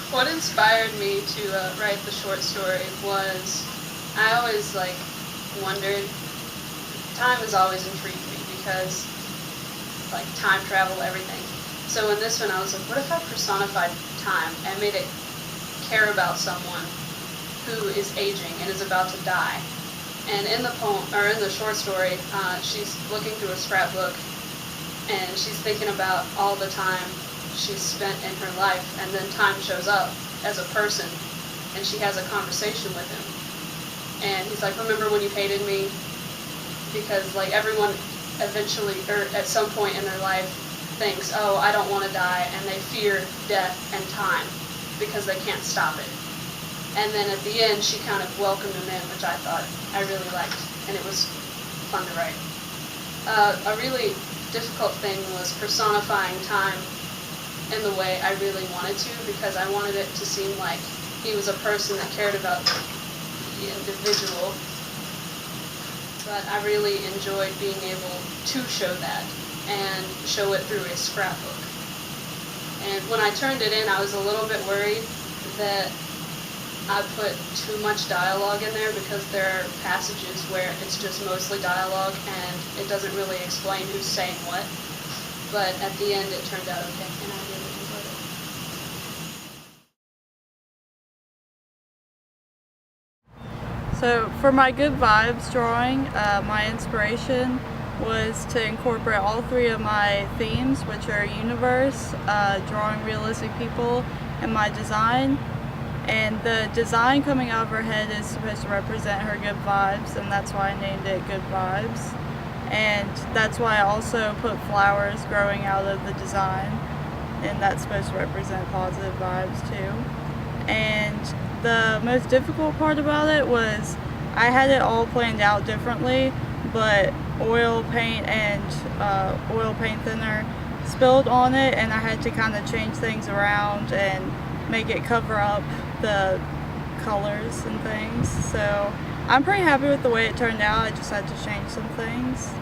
What inspired me to write the short story was I always wondered. Time has always intrigued me because time travel, everything. So in this one, I was like, what if I personified time and made it care about someone who is aging and is about to die? And in the poem, or in the short story, she's looking through a scrapbook and she's thinking about all the time she's spent in her life, and then time shows up as a person and she has a conversation with him. And he's like, remember when you hated me? Because everyone eventually, or at some point in their life, thinks, oh, I don't want to die, and they fear death and time because they can't stop it. And then at the end, she kind of welcomed him in, which I thought I really liked, and it was fun to write. A really difficult thing was personifying time in the way I really wanted to, because I wanted it to seem like he was a person that cared about the individual. But I really enjoyed being able to show that and show it through a scrapbook. And when I turned it in, I was a little bit worried that I put too much dialogue in there, because there are passages where it's just mostly dialogue and it doesn't really explain who's saying what. But at the end, it turned out okay, and I really enjoyed it. So for my good vibes drawing, my inspiration was to incorporate all three of my themes, which are universe, drawing realistic people, and my design. And the design coming out of her head is supposed to represent her good vibes, and that's why I named it Good Vibes. And that's why I also put flowers growing out of the design, and that's supposed to represent positive vibes too. And the most difficult part about it was I had it all planned out differently, but oil paint and oil paint thinner spilled on it, and I had to kind of change things around and make it cover up the colors and things. So I'm pretty happy with the way it turned out. I just had to change some things.